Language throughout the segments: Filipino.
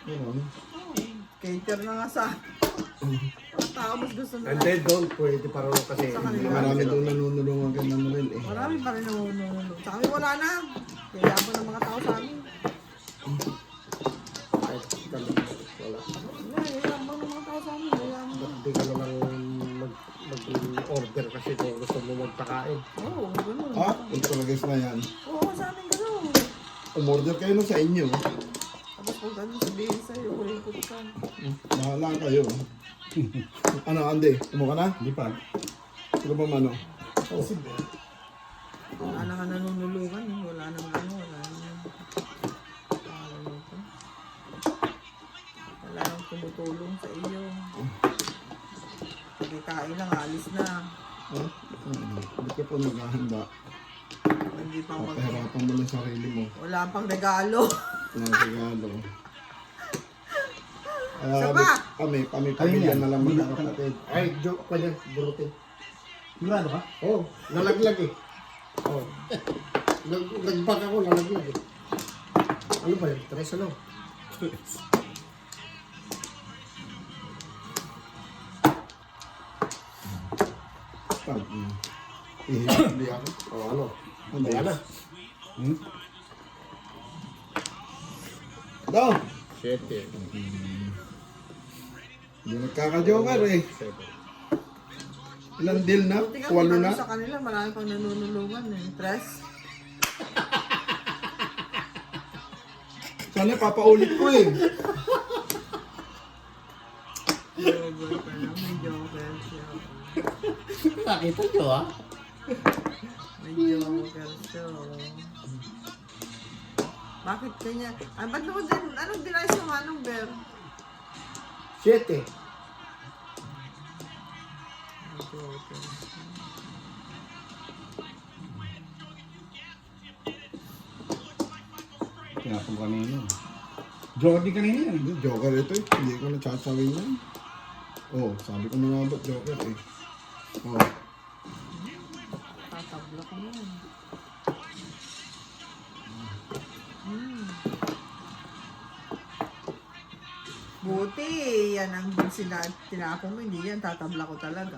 Ganun. Cater na nga sa mga tao mas gusto And nila. then doon, pwede pa rin kasi. Sa kanila. Marami doon nanunulungan ka ng rin eh. Marami pa rin nanonood. Sa amin wala na. Kaya po ng mga tao sa amin. Kahit kami, wala. Wala, kaya mo ng mga tao sa amin. Kaya mo. Hindi ka naman mag-order kasi kung gusto mo magpakain. Oo, ganun. Ah, ultralagas na yan. Oo, sa amin ganun. Umorder kayo nun sa inyo. Tapos kung ganun sabihin sa'yo, kurikot ka. Bahala kayo. Ano, Andy? Tumo ka na? Hindi pa. Sino ba mano? Wala na nga nanunulungan. Wala nang ano, wala nang wala nang tumutulong sa iyo. Pagkikain lang, alis na. Oh? Hindi ka po naghahanda. Hindi pa mag... Pahirapan mo ng sarili mo. Wala pang regalo. Wala regalo. Isa pa? Kami, Ayun pamilya yan. na lang magkakapatid. Ay, joke pa niyan, burutin. Sigurado ka? Oo, nalaglag eh. Oo. Nagbak ako, nalaglag eh. Ano ba yun? Tres ano? Pag, hindi ako. Oo, ano? Hindi. Wala na. Hmm? Daw! Siyete. Hindi nagkaka-joker eh. Seven. Ilang deal na? Tingnan 8 na? sa kanila, marami pang nanunulungan eh. Tres. Sana papaulit ko eh. Joker pa lang, may joker siya. Nakita nyo ah. May joker siya. Bakit kanya? Ay, ba't naman din, anong dinayos ng anong bear? Siyete. May joker. Pinapong kanina. Jordi kanina yan. Hindi, joker ito eh. Hindi ko nagsasawin yan. Oh, sabi ko na nga ba't joker eh. Oh, Tatabla ko yan. Buti, yan ang tinapon mo, hindi yan, tatabla ko talaga.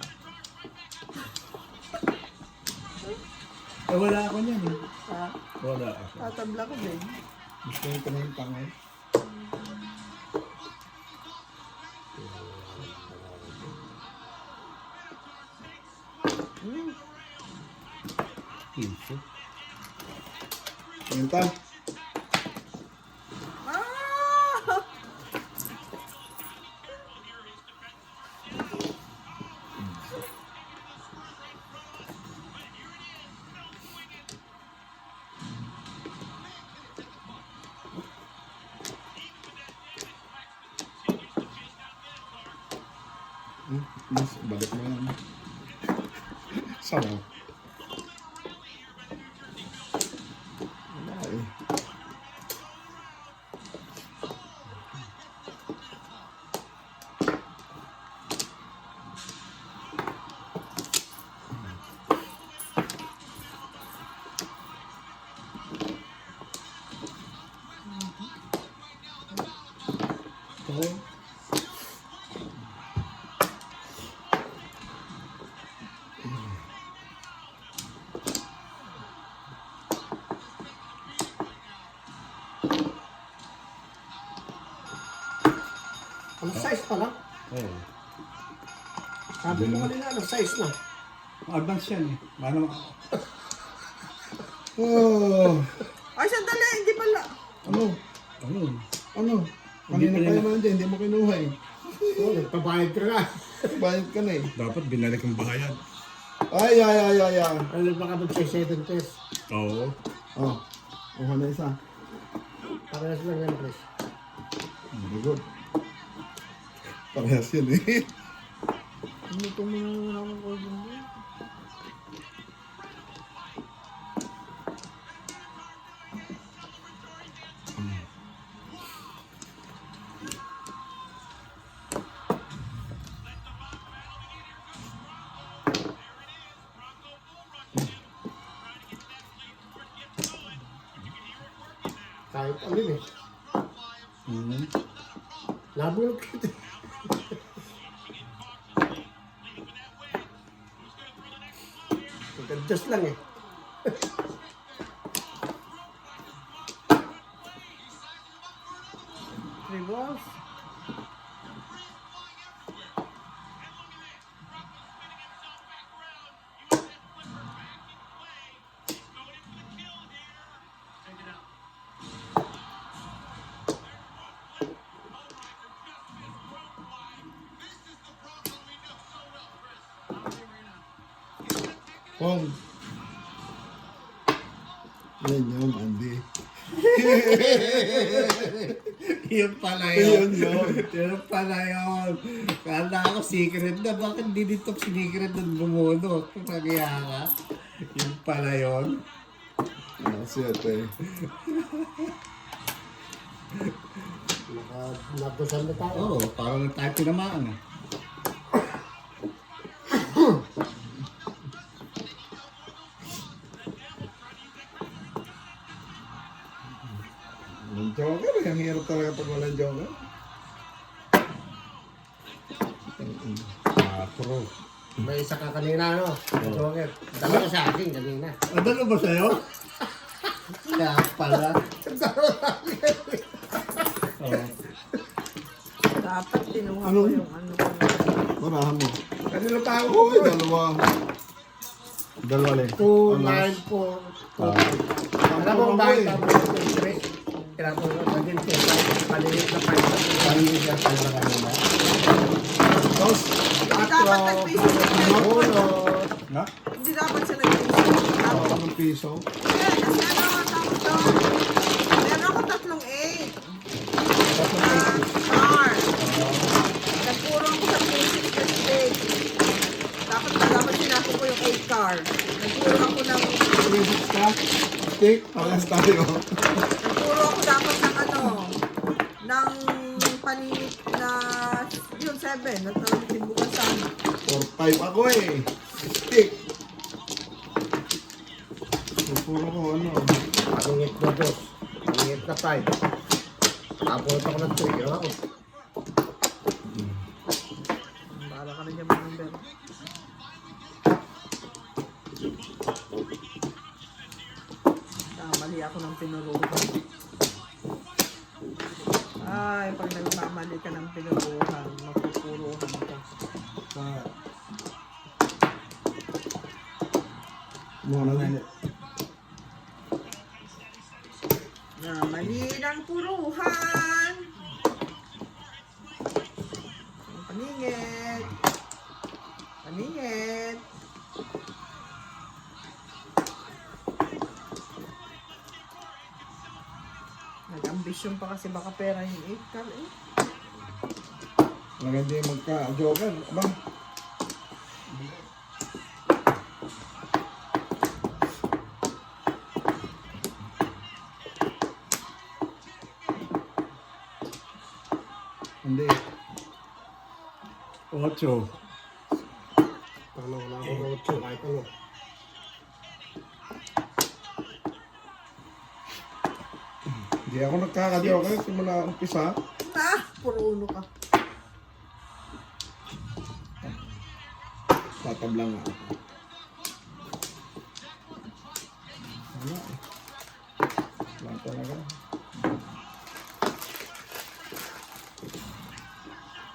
Eh wala ako niyan eh. Ha? Wala ako. Tatabla ko din. gusto ko na yung tangay. Hmm. Piso. Yan ta. Ah! Mas, balik mo yan. Sarap. Wala eh. Oo. Ano size pa lang? Oo. Sabi mo kanina, ano size na? Advance yan eh. Ano? Oh, Ay, sandali, hindi pala. ano? Ano? Ano? Hindi Kanina pa pa nila- naman dyan, hindi mo kinuha eh. Oo, nagpabayad ka na. Bayad ka na eh. Dapat binalik ang bayad. Ay, ay, ay, ay, ay. Ano baka mag-7 test? Oo. Oh, kuha na isa. Parehas lang yan, Chris. Very good. Parehas yun eh. Luto mo na naman akong golden boy. Kahit alin eh. Hmm. Nabulog kita. Just lang eh. Three balls. Pong. Yan yun, Andy. Yun pala yun. Yun. Yun pala yun. Kala ako secret na. Bakit di dito secret na bumunot? Nagyaya ka. Yun pala yun. Siyete. Nagdasal na tayo. Oo, parang na tayo tinamaan. Ang joker, ang hirap talaga pag walang joker. Pro. May isa ka kanina, no? Joker. Dalawa sa akin kanina. Ano ba sa'yo? Kaya pala. Oo. Dapat tinuha ko Ano? yung ano ko. Marahan mo. Kanina pa ako. Uy, dalawa. Dalawa lang. 2, 9, 4. Alam mo bakit ako tinatawag ko din po. Palilit na 5. Palilit yan pala kanina. Dos. Dapat nag-piso siya. Uno. Na? Hindi dapat siya nag-piso. Dapat. Ang piso. Kasi ano ang tawag doon? Meron ako 3 car. Nagpuro ako sa music stage. Dapat sinako ko yung 8 car. Nagpuro ako ng... Music ka. Stick. Palas tayo. Nagpuro ako dapat ng ano, ng paninit na yun 7, natawag sana. 4-5 ako eh. Stick. Puro ko ano. Pangingit na 2. Pangingit na 5. Tapos ako ng 3. Ginawa ko. Bahala ka na dyan mga number. Mali ako ng pinuruhan. Ay, pag nagmamali ka ng pinuruhan, mapupuruhan ka. Muna na. Mali ng puruhan. Paningit. Paningit. Nag-ambisyon pa kasi baka pera yung 8 car eh. Maganda yung magka-joker. Aba. Hindi. 8. Ano, wala akong 8. Kahit ano. Hindi ako nagkaka-joker. Simula umpisa. Puro uno ka. Tatablang nga ako. Wala eh. Wala talaga.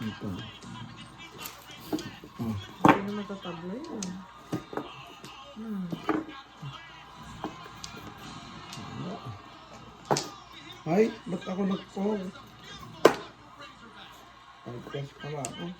Ito. Oh. Hindi na matatabla yun. Ay, ba't ako nag-call? Pag-test pala ako.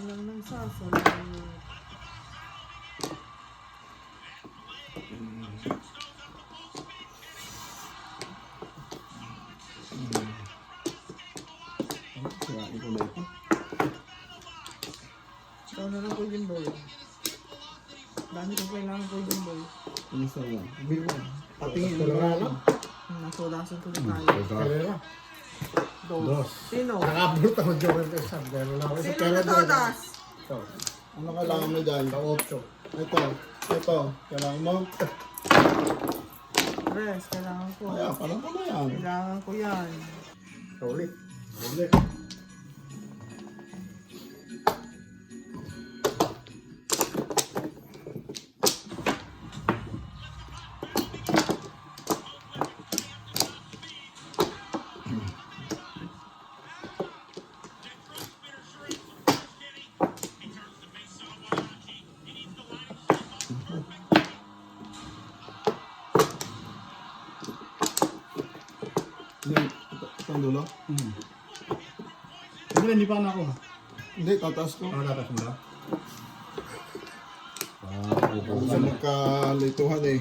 na lang ng sasol. Ano? Sirain ko na ito. Ikaw na lang Golden Boy. Dami ko kailangan Golden Boy. Ano sa yan? Sabi ko, patingin Ito mo lang ano? Nasulasan ko na tayo. Kalera. Dos. Sino? Nakabulot ako Joker ko isa. Meron na ako isa. Sino na todas? Ito. ano kailangan mo dyan? Sa 8. Ito. Kailangan mo? Res, kailangan ko. Kaya, parang ko na yan. Kailangan ko yan. Ulit. Ulit. Itong dulo? Hindi pa na ako. Hindi, tataas ko. Ano dapat mo? Kung sa magkalituhan eh.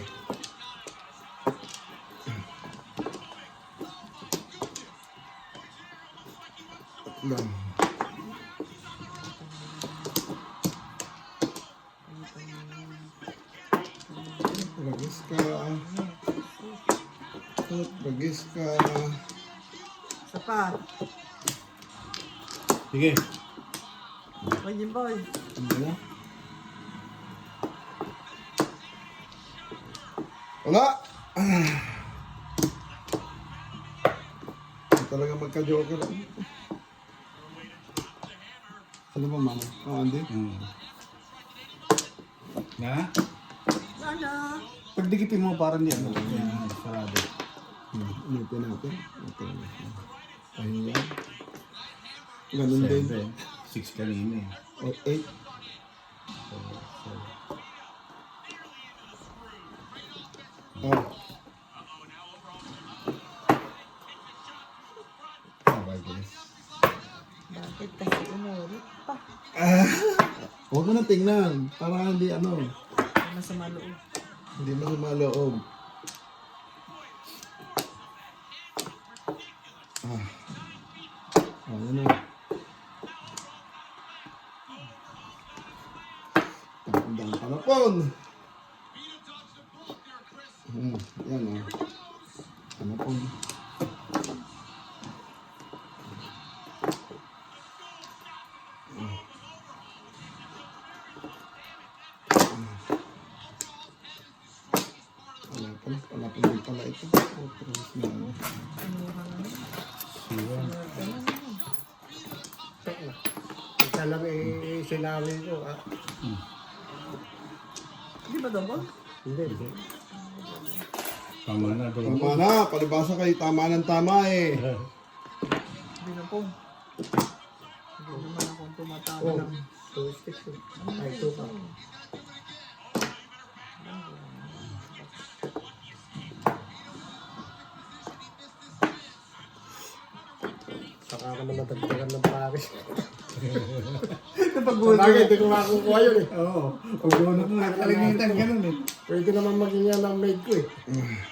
Lang. Bagis ka. Bagis ka. Sapat. Sige. Golden Boy. Ano na? Wala! Talaga magka-joker. Ano ba, mama? Andy? Na? Sana. Pagdikipin mo parang di ano. Sarado. Ulitin natin. Pahinga. Ganun din. 6 kanina eh. O, 8. Oh. Okay, guys. Bakit kasi umulit pa? Huwag mo na tingnan. Para hindi ano. Masama loob. Hindi mo maloob. Ano na. Tandang panapon. Yan o. Panapon. Panapon din pala ito. Trans na ano. Ika lang sinabi ko. Di ba double? Hindi, hindi. Tama na. Tama na. Palibasa kayo. Tama ng tama eh. Hindi na po. Hindi naman akong tumatama Oh, lang. 2 sticks. Ay, 2 pa. Saka naman natagdagan ng Paris. Napag-ulo. Sabagay, hindi ko makukuha yun eh. Oo. Pag-ulo mo. Kalimitan ganun eh. Pwede naman maging yan ang maid ko eh.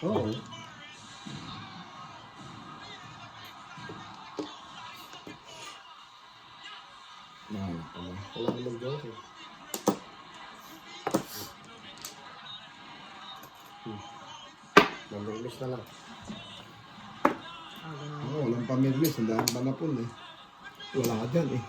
Oo. Wala naman joke eh. Mamimiss na lang. Oo, walang pamilmis. Ang dahil panapon eh. Wala ka dyan eh.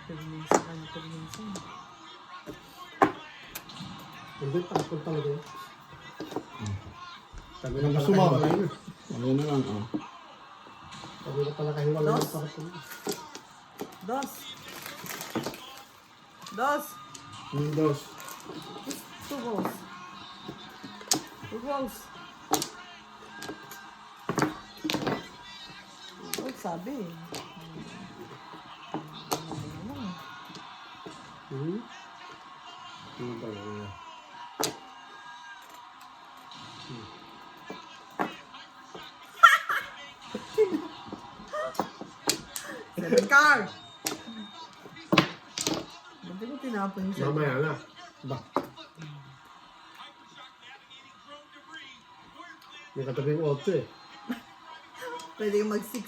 Pagminsan ka na pagminsan. Hindi, pakapon talaga yun. Sabi na Ang pala gusto mo? kahiwalay yun. Ayun na lang oh. Sabi na pala kahiwalay Dos? yun. Pakapon. Dos. Dos. Windows. Two goals. Two goals. Oh, sabi. Hmm? Ano ba yun? car! Ba't ko tinapon yung sa'yo? Mamaya na. Ba? May katabing 8 eh. Pwede kang mag-6.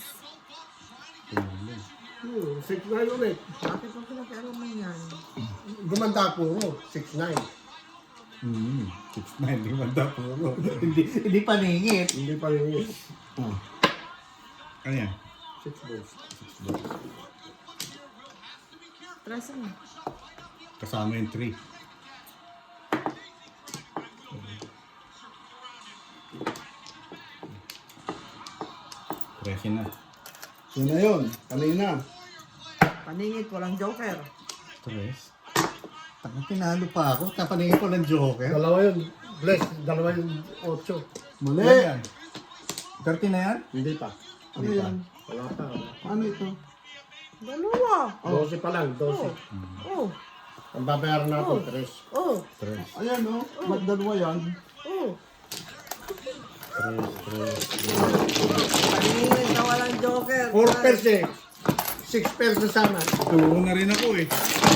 6-9 ulit. Bakit mo pinag-alaman yan? Gumanda puro. 6-9. 6'9", di man daw puro. Hindi paningit. Hindi pa rin yun. Ano yan? 6 balls. Trasa mo. Kasama yung 3. Presi na. Yun na yun. Kanina. Paningit, walang joker. 3. Tapos pinalo pa ako. Kapaningin ko ng joker. Dalawa yun. Bless. Dalawa yung 8. Mali. Ano yan? 30 na yan? Hindi pa. Ano yan? Wala pa. Ano ito? Dalawa. 12 pa lang. 12. Oh. Ang babayaran natin 3. Oh. 3. Ayan o. Magdalawa yan. Oh. 3. Paningit na walang joker. 4 pairs eh. 6 pairs na sana. Tulo na rin ako eh.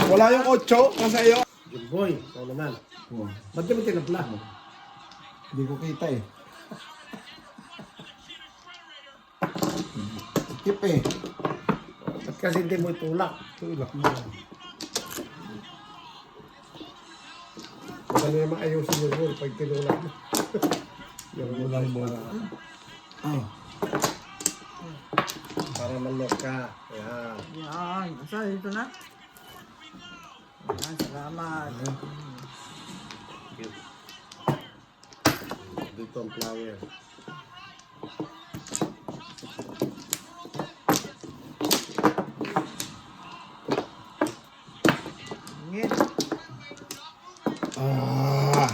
Wala yung 8. Nasa iyo. Jimboy. Ikaw naman. Oh, Ba't di mo tinapla? hindi ko kita eh. Skip eh. Ba't kasi hindi mo itulak? Tulak mo. Baka naman ayusin yung rule pag tinulak mo. Yung Walang bola. Ah. para malok ka. Ayan. Yan. Asa, dito na? Yan, salamat. Dito ang flower. Paningit. Ah.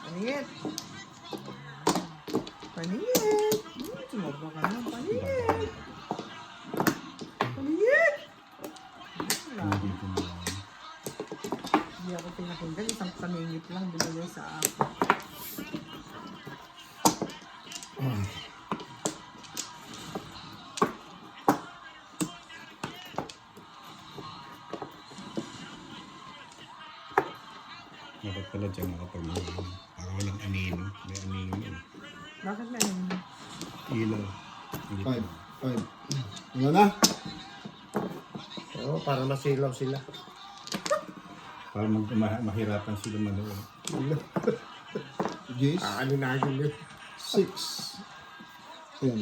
Paningit. Paningit. Sumobra ka naman. Paningit. Paningit. Wala. Hindi ako pinakinggan. Isang paningit lang binigay sa akin. Dapat pala dyan nakapag-inom. Para walang anino. May anino eh. Bakit na yun? Ilaw. Hindi pa. 5. Wala na? Oo, para masilaw sila. Para mahirapan sila manood. Jace. Ano na yun yun? 6. Ayan.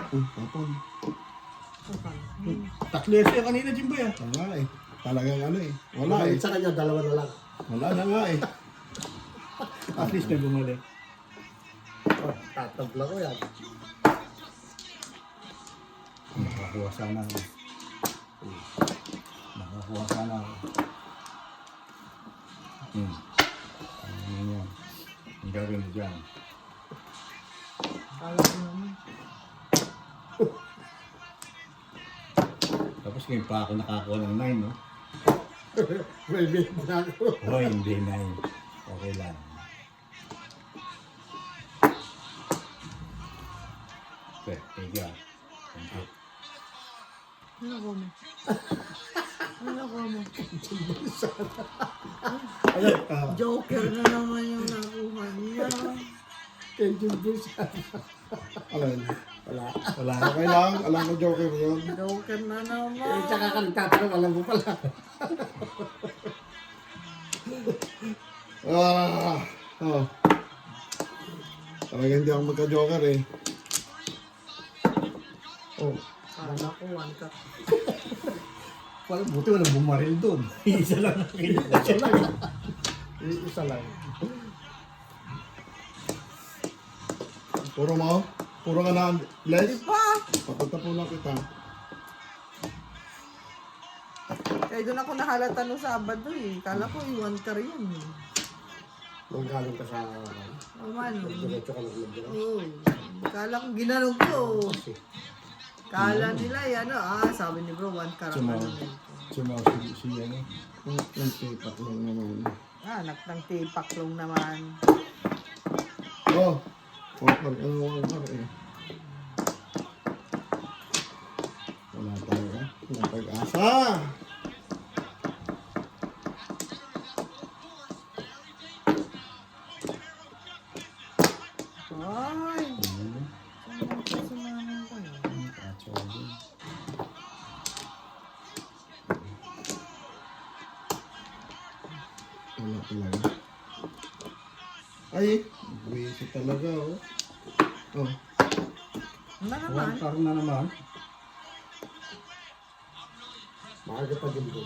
Tapon. Tatlo yan sa'yo kanina, Jimboy ah. Wala eh. Talagang ano eh. Wala eh. Sa kanya, dalawa na lang. Wala na nga eh. At least na bumalik. Oh, tatabla ko yan. Nakakuha sana ako. Nakakuha sana ako. Ano yan? Ang gagawin mo dyan. Kala ko naman. Tapos ngayon pa ako nakakuha ng 9, no? May big na ako. Oh, hindi 9. Okay lang. Okay, thank you. Thank you. Ano ko mo? Ano ko mo? Joker na naman yung nakuha niya. Kay Jimboy siya. Alin? Wala. Wala. Okay lang. Alam ko joker yun. Joker na Eh, naman. tsaka ka nagtatanong, alam mo pala. Ah. Oh. Talaga hindi ako magka-joker eh. Oh, Kala ko one cup. Parang buti walang bumaril doon. Isa lang nakita. isa lang. Isa lang. Puro mo? Puro ka na. Di Les? ba? Papunta po lang kita. Kaya doon ako nahalata nung Sabado eh. Kala ko yung one car yun eh. Nung galing ka sa Naman. diretso ka naglag. Oo. Kala ko ginanong ko. Kala nila yan sabi ni bro, one car ang ano na ito. Sumaw si ano. Nagsipat lang naman. Anak ng tipaklong naman. Oh. Walker, walker eh. Wala talaga. Walang pag-asa. Ay! Saan ko sumanang ko eh? Wala talaga. Ay, busy talaga oh. Oh. Ano naman? Walker na naman. Maaga pa din ko.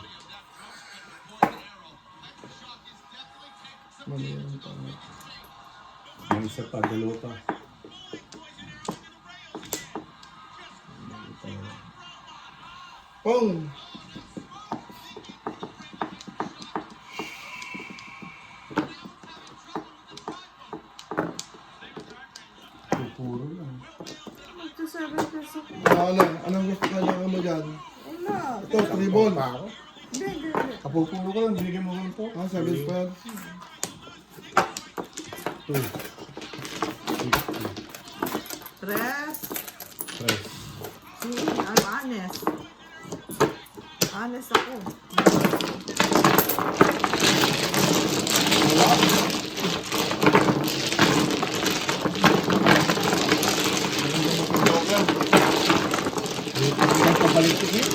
Mali ang tama. May isa pa, dalawa pa. Pong! Pupuro lang. Magsasabi kasi. Ano? Anong gusto ka lang mo dyan? Wala. Ito, ribbon. Pa ako. Hindi. Kapupuro ko lang, binigyan mo lang po. Ah, 7 square. 2. Tres. 3. I'm honest. Honest ako. Ang pabalik ko eh.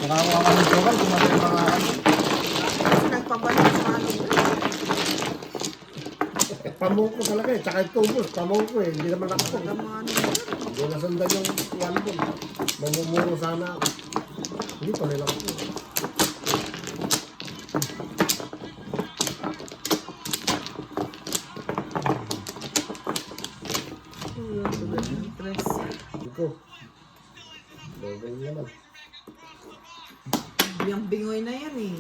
Nakakuha ka ng joker, kumain yung mga ano. Kasi nagpabalik sa ano. Pamoko talaga eh, tsaka yung tubos, pamoko eh, hindi naman ako. Ang mga ano. Hindi nasundan yung one ko. Mamumuro sana ako. Hindi pa nila ako. Tres. Ito. Doble naman. Biyang bingoy na yan eh.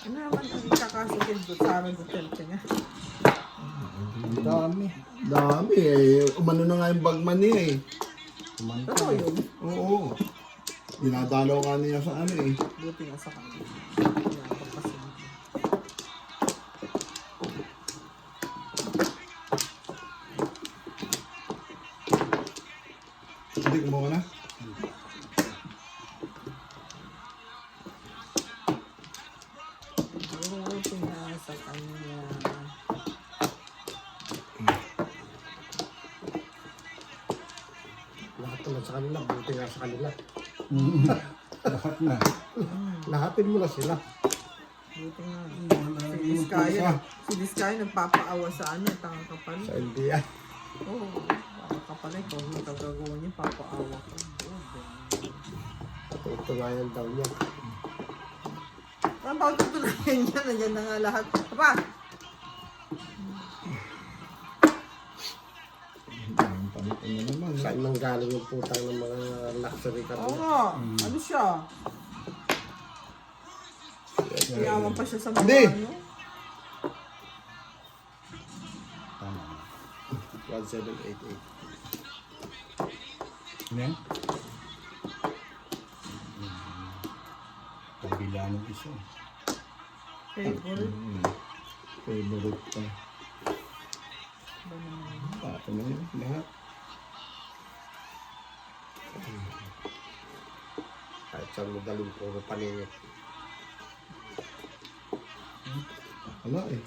Ano naman ang kakasukin doon sa amin sa Chelsea nga? Ang dami. Dami eh. Umano na nga yung bagman niya eh. Totoo yun. Oo. Dinadalaw ka niya sa ano eh. Buti nga sa kanya. Pinapagpasin. Hindi, kumuha na. Buti nga sa kanya. Lahat naman sa kanila, buti nga sa kanila. Lahat na. Lahatin mo na sila. Buti nga. Si Diskaya. Si Diskaya nagpapaawa sa ano. Tangang kapal. Sa NBI. Oo. Tangang kapal eh. Kung magkagagawa niya, papaawa ka. Tutunayan daw niya. Ang pagtutulayan niya, nandiyan na nga lahat. Papa! Ang panitan na naman. eh. Saan nang galing yung putang ng mga luxury car Oo niya? nga. Ano siya? Iyawan pa siya sa mga Hindi. ano. Tama. 1788. Ano yan? Kabila ng isa. Favorite. Favorite pa. Pato na yun. Lahat. Kahit saan mo daling puro paningit. Wala eh.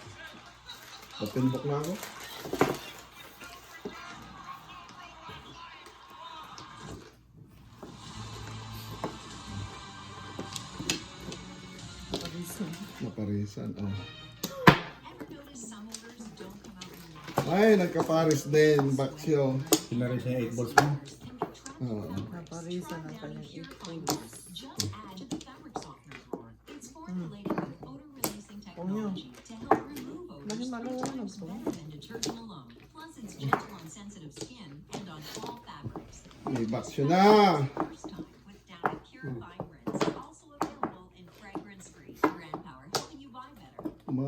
Patinbok na ako. Naparisan. Oh. Ay, nagkaparis din. Baksyo. Sila rin siya 8 balls mo. Oo. Naparisan ang kanyang 8 points. Oh, yun. Lagi maluwanag po. May baksyo na. Ma.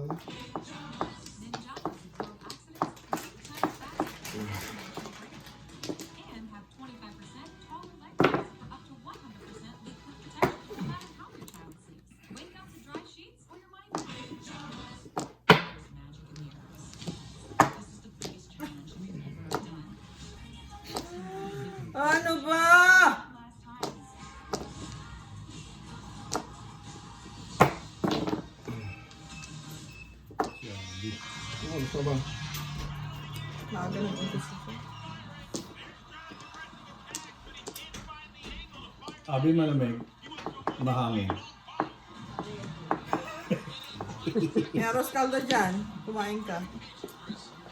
Abi malamig, mahangin. May arroz caldo dyan. Kumain ka.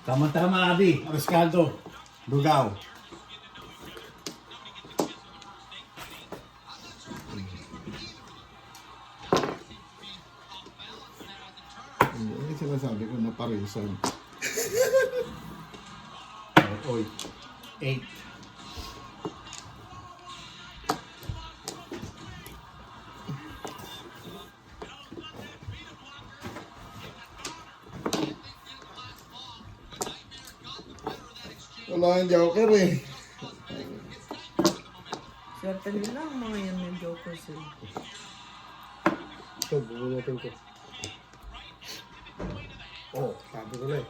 Tama-tama, Abi. Rescaldo. Dugaw. Hindi sinasabi ko na parisan. Oy. 8. Wala yung joker eh. Swerte nila ang mga yan yung jokers eh. Ito, bubunutin ko. Oh, sabi ko na eh.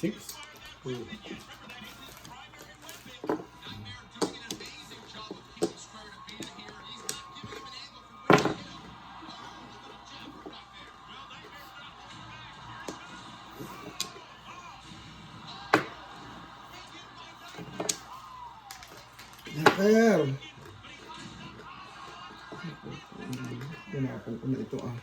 Six. Joker! Pinapon ko na ito ah.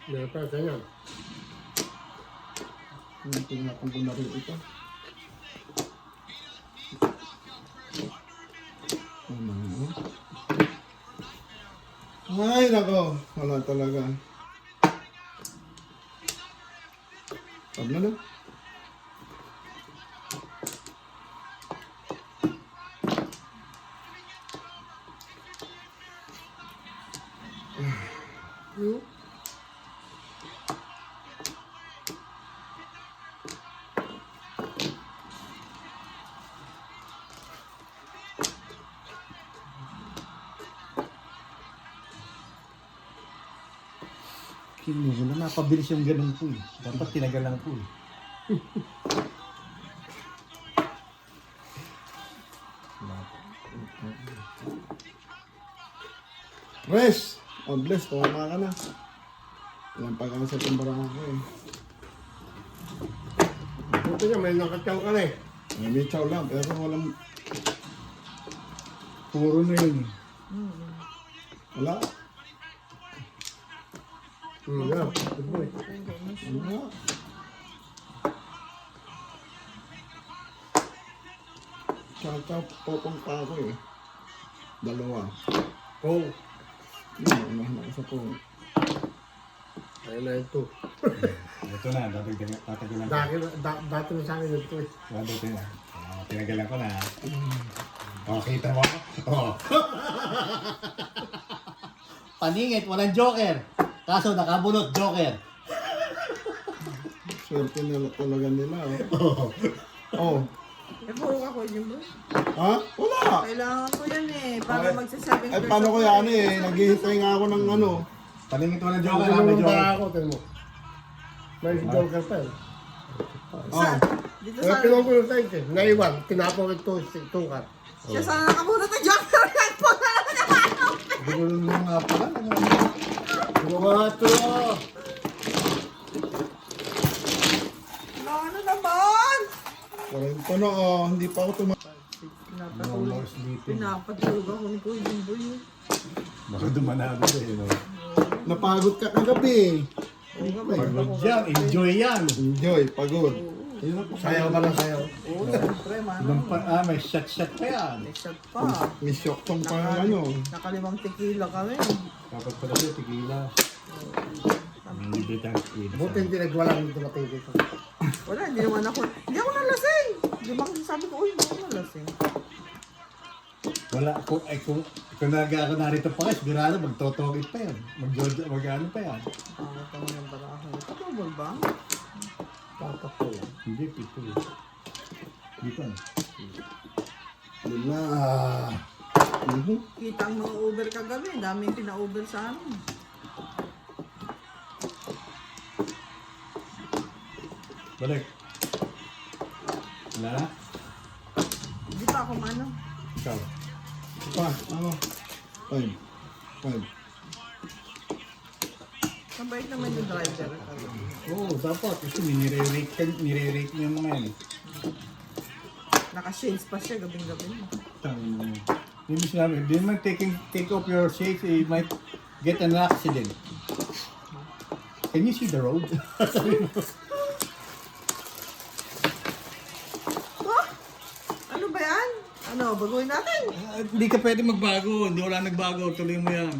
Meron pa, ganyan. Pinapon ko na rin ito. Ay, nako. Wala talaga. Pag na. Kinuha na napabilis yung ganun po eh. Dapat tinagal lang po eh. Res! Oh, bless. Tama ka na. Ilang pag sa timbarang ako eh. Buti niya, may nakatyaw ka na eh. May chow lang, pero walang... Puro na yun. Wala. Yeah, good boy. Wala. Chow, popong pa ako eh. Dalawa. Oh, Unahan ako sa po. ayun na ito. Ito na, tatagalan ko. Dati na sa akin ito eh. Ito na. Tinagalan ko na. Kita mo? Oo. Paningit, walang joker. Kaso nakabunot, joker. Swerte na talaga nila oh. Oh. Eh, puro ka ko yun ba? Ha? Wala. Kailangan ko yan eh. Para magsa-7 Ay, paano ko yan eh? Naghihintay nga ako ng ano. Paningit, walang joker. Ano May nung joker. baka ako, tignan mo. May joker pa eh. Oh. Dito Kaya sa... pinunod tayo eh. Naiwan, tinapon ito, tungkat. Siya sana nakabunot ng joker. Nagpo na naman ang ano. Gulo mo nga pala. Bumato! Ano naman? Ito na oh. Hindi pa ako tumatay. Pinapatulog. Pinapatulog ako ni Kuya Jimboy. Baka dumanado eh. No? Napagod ka kagabi. Oo nga, Pagod yan, enjoy yan. Enjoy, pagod. Sayaw ka lang sayaw. Oo, siyempre, mano. May shot pa yan. May shot pa. May shock tong pa ano. Nakalimang tequila kami. Dapat pala siya, tigila. Hindi bitang tequila. Buti hindi nagwalang dumating dito. Wala, hindi naman ako. Hindi ako nalasing. Di ba sabi ko, uy, hindi ako nalasing. Wala, kung ako narito pa kasi, sigurado magtotokit pa yan. Mag-ano pa yan. Bakit naman yung barahan? Patubol ba? Tatak ko lang. Hindi, pito eh. Dito na. Yun na. Kita ang mga Uber kagabi. Daming pina-Uber sa amin. Balik. Wala na? Hindi pa ako mano. Ikaw. Pa, ano? 5. 5. Mabait naman yung driver. Oo, dapat. Kasi nire-rate niya mga yan. Naka-shades pa siya gabing-gabi. Tangin mo. Hindi mo sinabi, hindi mo take off your shades, you might get an accident. Can you see the road? Oh! Ano ba yan? Ano, baguhin natin? Hindi ka pwede magbago. Hindi wala nagbago. Tuloy mo yan.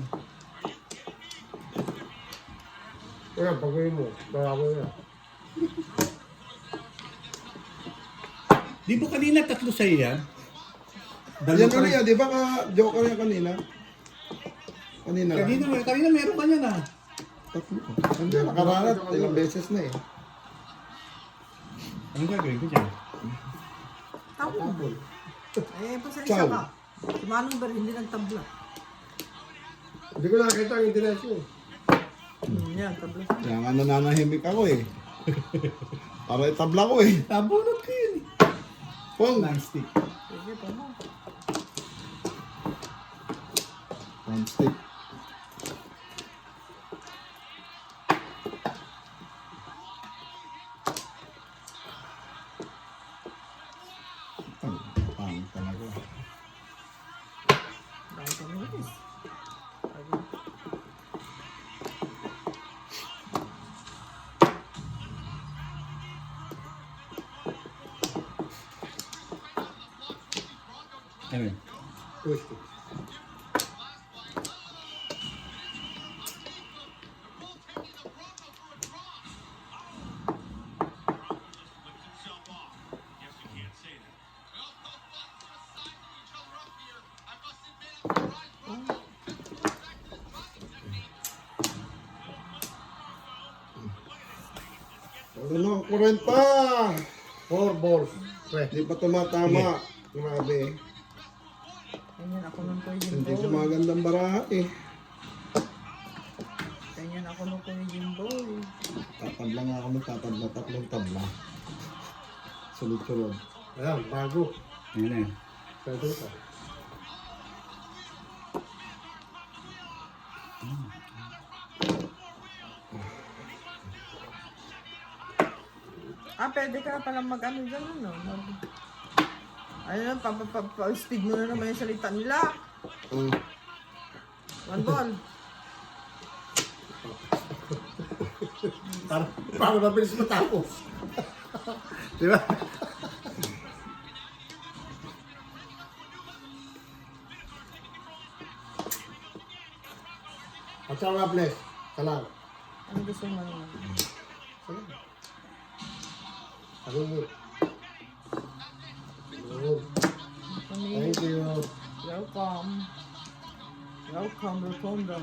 Kaya, baguhin mo. Bago na. Di ba kanina tatlo sa'yo yan? Yan ulit yan, di ba joker yan kanina? Kanina lang. Kanina meron ka niya na. Tatlo. Hindi, nakararat. Ilang beses na eh. Ano gagawin ko dyan? Tawag. Eh, pasensya Ciao. ka. Si Manong Ber, hindi nagtabla. Hindi ko nakakita ang internet yun. Yan, tabla. Kaya nga nananahimik ako eh. Para itabla ko eh. Nabunot ko yun eh. Pong! Non-stick. Sige, pa mo. One stick. Pangit talaga. Dahil pa notice. Ano yun? Push it. Ano, 40! 4 balls. Press. Hindi pa tumatama. Grabe. Ganyan ako nung Kuya Hindi siya Jimboy. magandang baraha eh. Ganyan ako nung Kuya Jimboy. Tatabla nga ako magtatabla. 3 tabla. Sunod-sunod. Ayan, bago. Ano na yun? Pwede ka. Ah, pwede ka na palang mag-ano dyan, ano? Ayun, pa-speed mo na naman yung salita nila. One ball. Para mabilis matapos. Di ba? At saka nga, bless. Salang. Ano gusto mo naman? Salang. Salang mo. Good. Pamili. Thank you. Welcome. Welcome, Rotondo.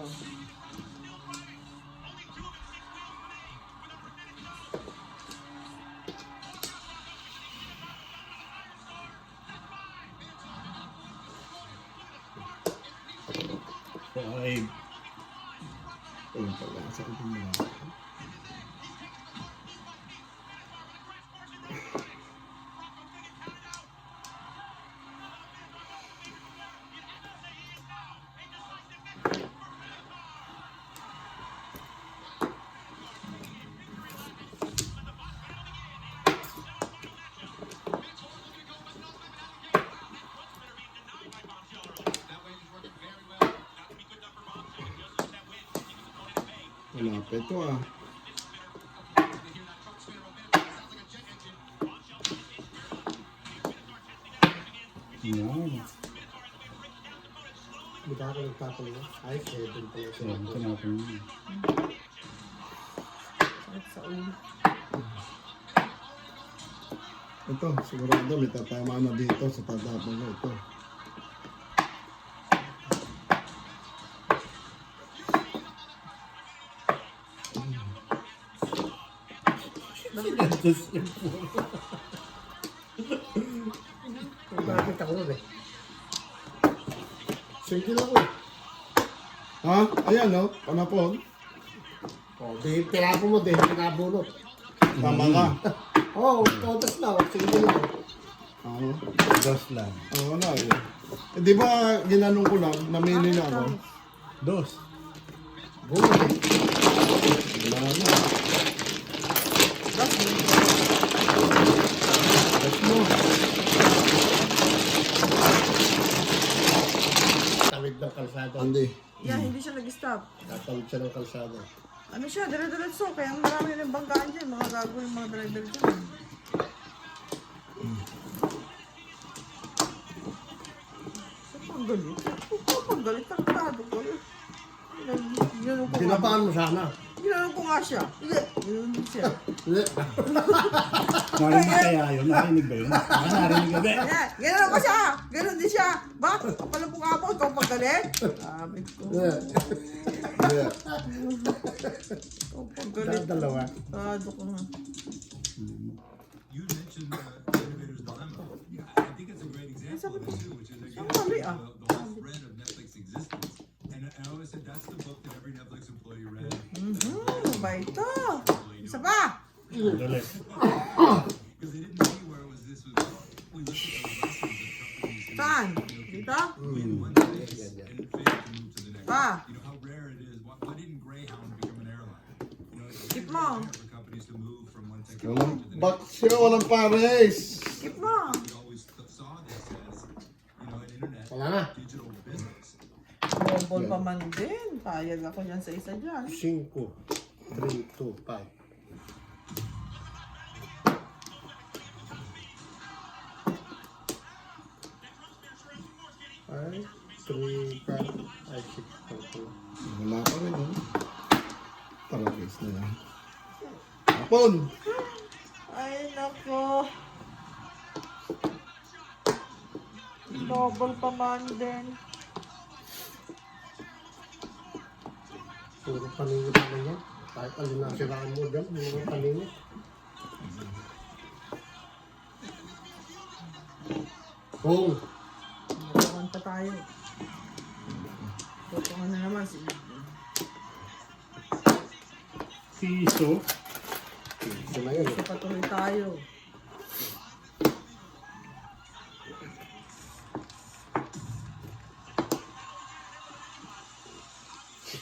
Ay, Ayun pala. Sa ibang baraha. Wala pa ito ah. yan. Hindi ka ako nagtatalo. Ay, 7 pala siya. So, ito natin yun. Sakit sa ulo. Ito, sigurado may tatama na dito sa tatapon ko ito. Bakit Nagpapalit ako nun eh. Single ako eh. Ha? Ayan no, panapon. O, di tirapo mo, di pinabunot. Tama ka. Oo, totas na. Sige lang. Oo. Dos lang. Oo na eh. Eh, di ba ginanong ko lang, namili na ako? Dos. Bunot eh. Wala na. That's mo. Tawid ng kalsada. Andy. Yeah, hindi siya nag-stop. Tatawid siya ng kalsada. Ano siya, dire-diretso. Kaya marami rin banggaan dyan. Mga gago yung mga driver dyan. Sa panggalit? Sa panggalit, tartado ko. Ginanong ko nga. Pinapaan mo sana. Ginanong ko nga siya. Hindi, ginanong siya. Narinig kaya yun? Narinig ba yun? Baka narinig ka ba? Yan, ginanong ko siya. Ganon din siya. Ba? Kapala po ka po, ikaw panggalit? Sabi ko. Yeah. Ikaw panggalit. Dalawa. Tartado ko nga. You mentioned Innovator's Dilemma. I think it's a great example of it too, which is again Ang mali ah. the whole thread of Netflix existence. And I always said that's the book that every Netflix employee read. Ba ito? Isa pa? Dali. Because they didn't see where it was this was going. We looked at those lessons that companies Saan? Dito? in one place and it failed to move to the next. Pa? You know how rare it is. Why didn't Greyhound become an airline? You know, it's Keep very mo. rare for companies to move from one Walang technology to the next. baksyo, walang pares. Skip mo. We always saw this as, you know, an internet Wala na. digital business. Mobile pa man din. Payag ako yan sa isa dyan. 5, 3, 2, 5. Ay, 3, 5, 6, 4. Wala pa rin oh. Parakis na lang. Hapon! Ay, nako. Double pa man din. Puro paningit na yan. Kahit alin na siraan mo dyan, puro paningit. Kung Nagkakan pa tayo. Tutungan na naman si Piso. ito na yun. Isa patuloy tayo.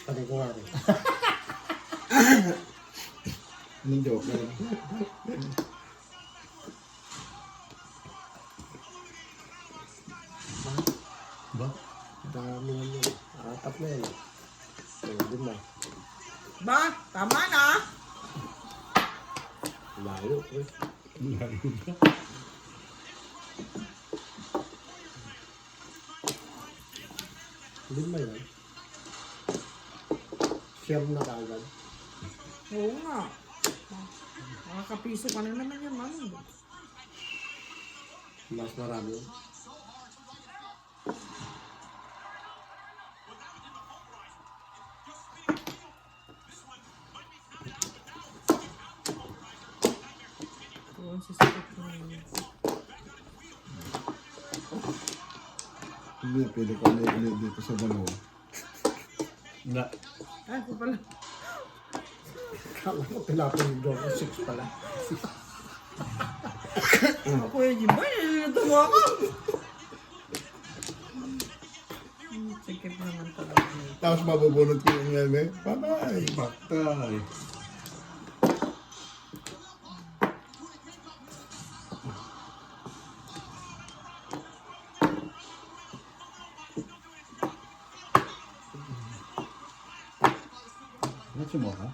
Panig ko nga rin. Anong joke na Ba? Dami na yun. 4 na yun. Pwede na. Ba? Tama na. Layo, eh. Layo ba? Lima yan. Share na kagad. Oo nga. Makakapiso ka na naman yan, mami. Mas marami. Doon si Skip na yun. Hindi, pwede ko ulit dito sa dalawa. Wala. Ay, ko pala. Kala ko pinapanood ako 6 pala. Ako yung Jimboy, nililito mo ako. Sikip naman talaga. Tapos mabubunod ko yung yan eh. Bye-bye! Patay. Ano mo ka?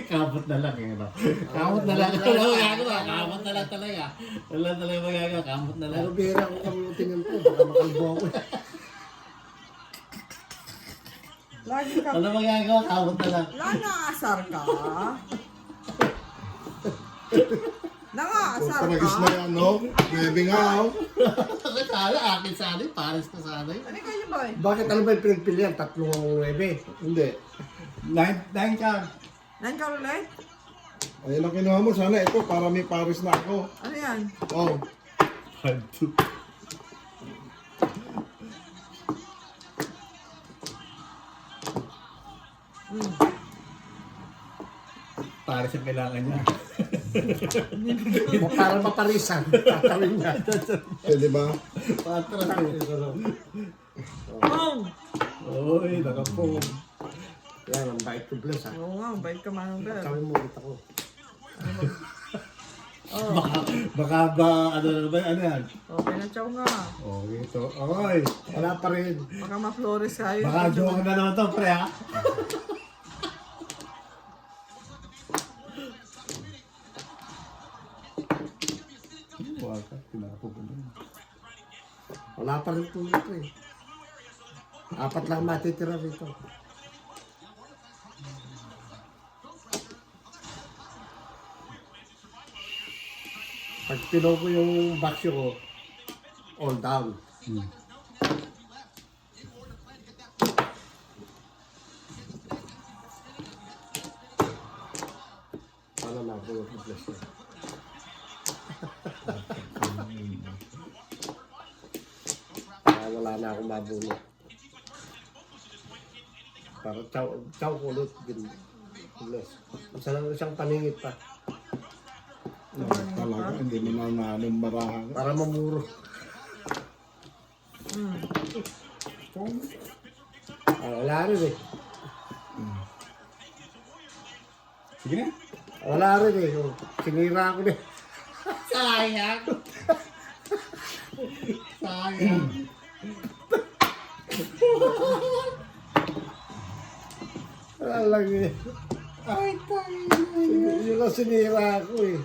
Kamot na lang eh, no? Kamot na lang. Wala magagawa. Kamot na lang talaga. Wala talaga magagawa. Kamot na lang. Pero bihira ko kamutin yung po. Baka makalbo ako. Lagi ka. Wala magagawa. Kamot na lang. Nangaasar ka. Nangaasar Paragis ka. na yan, no? Baby nga, oh. Kala akin sana eh. Pares na sana eh. Ano kayo ba? Bakit ano ba yung pinagpilihan? 3 ang 9. Hindi. 9 ka. Nan ka ulit? Ayun lang kinuha mo. Sana ito para may pares na ako. Ano yan? Oh. 5-2. Pares ang kailangan niya. Para maparisan. Tatawin niya. Pwede ba? Patras eh. Oh! Uy, nakapong. Yan, ang bait ko bless ha. Oo nga, bait ka Manong Bel. Tatawin mo ulit ako. Oh, Baka ba, ano na ba, ano yan? okay na chow nga. Oh, ito. Oy, Wala pa rin. Baka ma-flores kayo. baka joke na naman to, pre, ha? Waka, tinapog ko na. Wala pa rin po ito eh. 4 lang matitira rito. Pag tinaw ko yung baksyo ko, all down. Paano na po yung bless na? Kaya wala na akong mabunot. Para chow ko ulit din. Bless. Isa lang isang paningit pa. Talaga, hindi mo na nanong barahan. Para mamuro. Wala rin eh. Sige na. Wala rin eh. Sinira ko na. Sayang. Sayang. Wala lang eh. Ay, tayo. Yun ang sinira ko eh.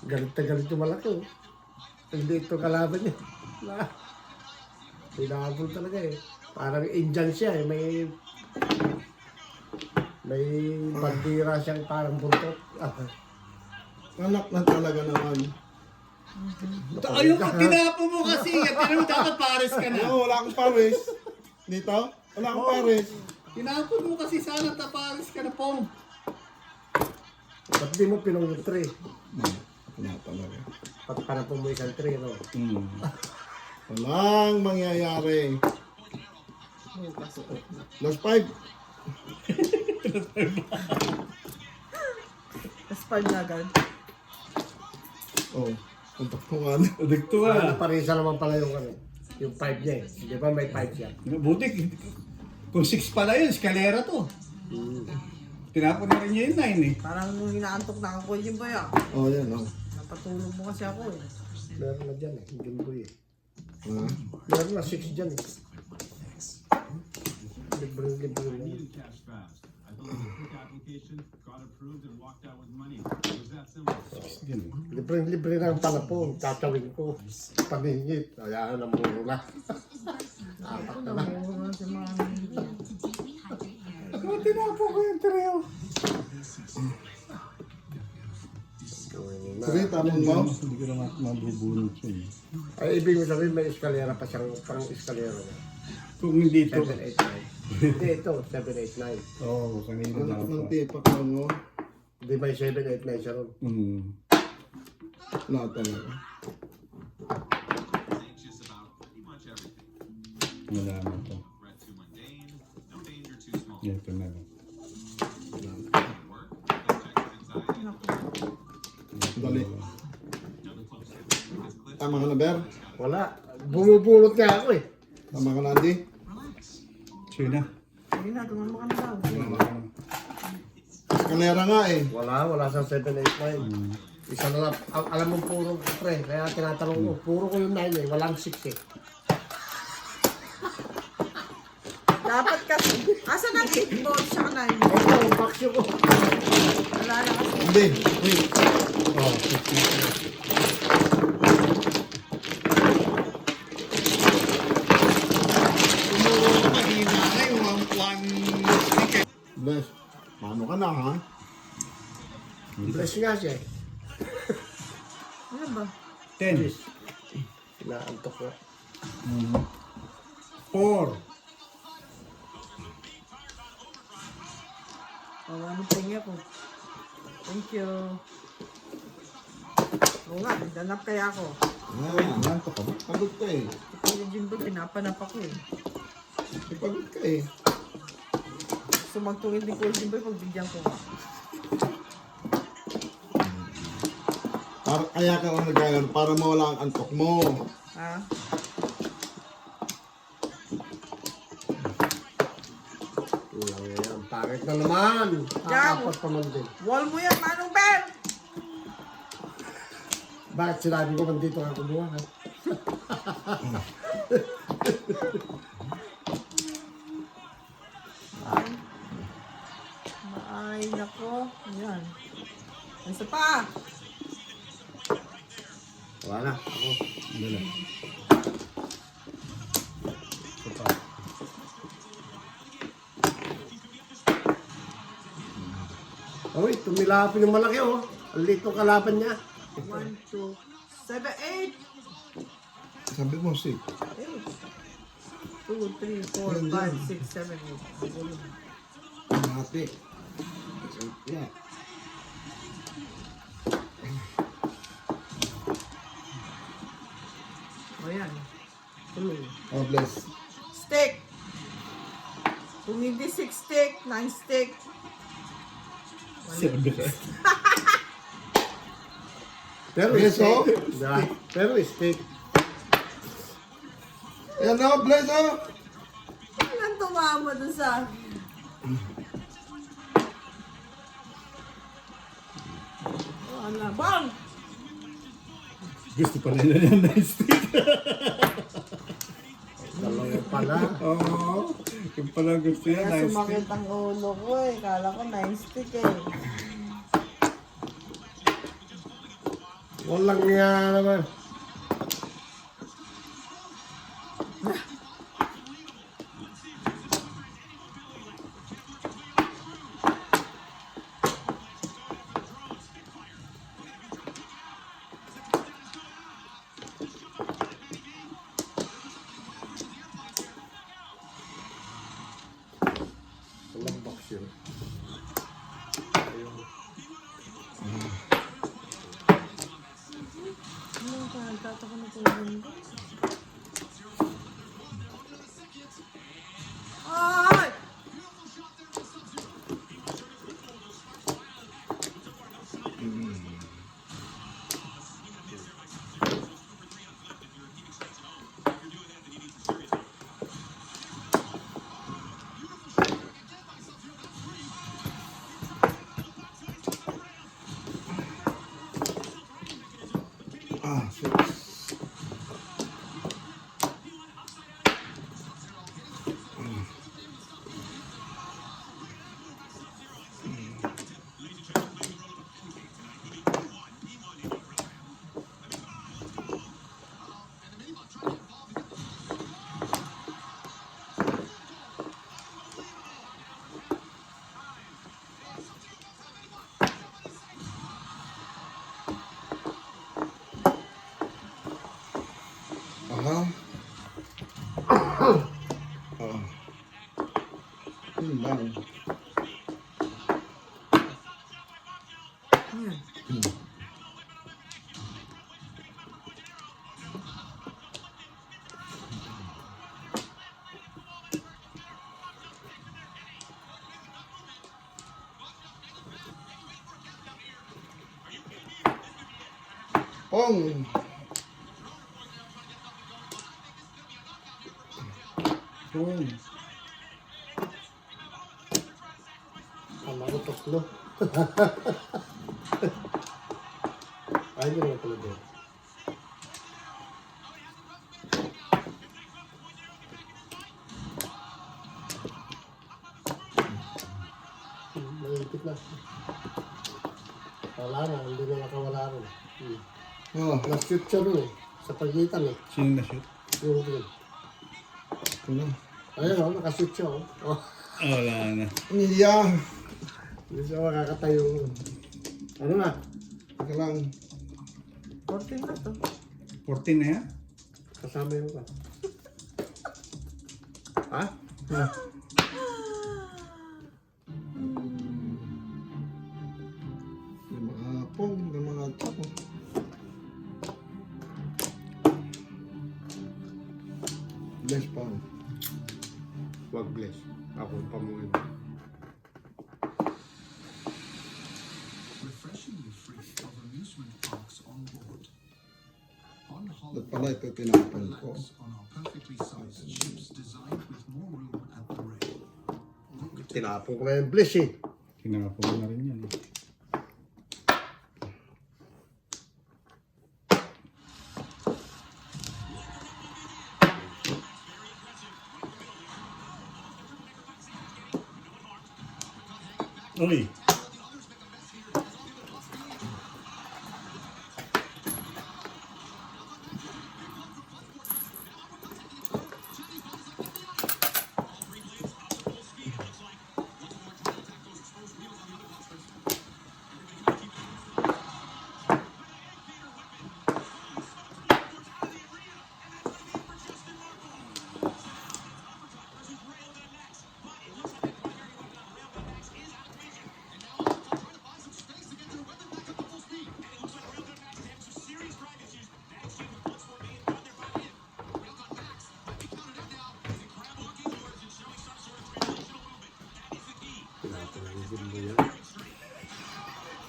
Galit na galit yung malaki. Oh. Hindi ito kalaban niya. Pinabol talaga eh. Parang Indian siya eh. May bandira siyang parang buntot. Anak na talaga naman. Ayun mo, tinapo mo kasi. Pero dapat pares ka na. Oo, wala akong pares. Dito? Wala akong pares. Tinapo mo kasi sana tapares ka na, Pong. Ba't di mo pinong yung tray? Wala talaga. Pati parang po mo isang tray, no? Walang mangyayari. Lost 5. Tapos 5 na agad. Oh, puntak ko nga na. Dagto Ano parisa naman pala yung ano? Yung 5 niya eh. Di ba may 5 siya? Buti, kung 6 pala yun, eskalera to. Tinapo na rin niya yung 9 eh. Parang hinaantok na ako yung boy ah. Oh, yan oh. Napatulog mo kasi ako eh. Meron na dyan eh. Hindi mo eh. Ha? Meron na 6 dyan eh. Libre-libre na. Cash fast. I filled out a quick application, got approved, and walked out with money. It was that simple. Libre-libre na ang talapon. Tatawin ko. Paningit. Ayan, namuro na. Ako na mo si Mami. Tinapo ko yung trio. Sige, tanong mo. Hindi ko naman mabubunod siya eh. Ay, ibig mo sabihin may eskalera pa siyang pang eskalera na. Kung hindi ito. 789. Hindi ito, 789. Oo, kanina Anak ng dapat. tipak lang mo. Hindi may 789 siya ron. Wala talaga. Anxious about pretty much everything. Wala na ito. Threat too mundane, no danger too small. Ito na lang. Work, don't check his anxiety. Dali. Tama ka na, Ber? Wala. Bumubulot nga ako eh. Tama ka na, Andy? Sige na. Sige na, tumama ka na daw. Eskalera nga eh. Wala sa 789. Isa na lang. Alam mo puro pre, kaya tinatanong ko, puro ko yung 9 eh, walang 6 eh. Dapat kasi, asan ang 8 balls siya ka 9? Ito, ang baksyo ko. Wala na kasi. Andy, wait. Oh, Bless. Paano ka na, ha? Bless nga siya eh. Ano ba? 10. Inaantok na. 4. Wala nang tinga ko. Thank you. Oo nga, danap kaya ako. Yan, pagod ka eh. Kaya Jimbo, pinapanap ako eh. Pagod ka eh. So magtungin din ko Jimbo, pagbigyan ko. Kaya ka lang nagkaroon para mawala ang antok mo. Ha? Ang pangit na naman. Yaw! Apat pa man din. Wall mo yan, Manong Ben! Bakit sinabi ko man dito ka kumuha? Ha? Ay, nako. Ayan. Isa pa. Wala na. Ako. Dala. Uy, tumilapin yung malaki oh. Ang litong kalaban niya. 1, 2, 7, 8. Sabi mo, 6. 8. 2, 3, 4, 5, 6, 7, 8. Mati. Yeah. O yan. Tuloy. Oh, bless. Stick. Kung hindi 6 stick, 9 stick. Pero Yes, oh. Yeah. Pero steak. Ayan na, bless oh. Walang tumama dun sa... Wala. Bang! Gusto pa nila ng nice stick. Dalawa pala. Oo. Yung pala gusto yan, Kaya nice stick. sumakit ang ulo ko eh. Kala ko 9 stick eh. Walang nga naman. Walang box yun. Ano ka? Nagtataka na tulog ko. Ay! Ah, 6. Aha. Ah. Yun lang. Yan. Pong. Pong. Tama ko tatlo. Ay, hindi naman pala doon. Malipit na. Wala na, hindi na nakawala rin. Oh, Na-shoot siya rin eh. Sa pagitan eh. Sino na shoot? Yung green. ito na. Ayun oh, nakashoot siya oh. Oh, Wala na. Iya. hindi siya makakatayo. Ano na? Teka lang. 14 na to. 14 na yan? Kasama yung ka. Ha? Yung mga pong, yung mga tapo. Bless pa. Wag bless. Ako pa mo yun. Refreshingly free of amusement parks on board. On Ba't holiday, pala ito tinapon ko? relax on our perfectly sized ships designed with more room at the rail. Tinapon ko na yung bliss eh. Tinapon ko na rin yan. Eh. Uy!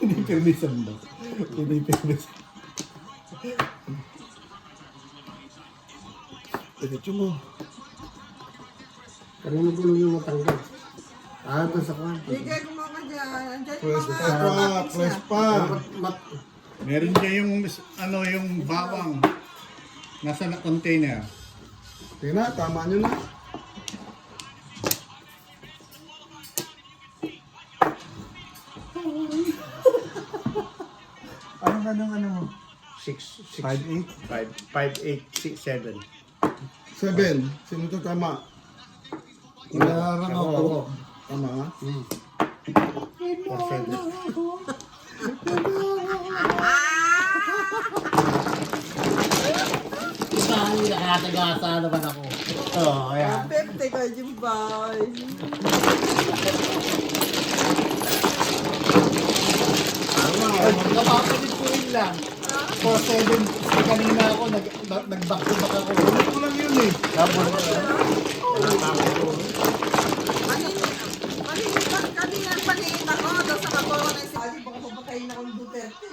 Hindi permisan ba? Hindi permisan. Diretso mo. Kanina mo gulong yung matanggal. Ah, ito sa kwan. Sige, gumawa ka dyan. Andyan yung Press mga pa, topics press niya. pa. Meron dyan yung, ano, yung bawang. Nasa na container. Sige na, tama nyo na. Ano mo? 6, 5'8"? 5, 8, 6, 7. 7. Sino to tama? Inarang ako. Tama ha? 4, 7. Ay, nakatagasa naman ako. Ito, ayan. Perfect ka, Jimbay. Napapalit ko rin lang. 4-7 kanina ako, nag-back to back ako. Ano lang yun eh. Kanina paningin ako daw sa katawan ng sali. Baka papatayin ako ng Duterte.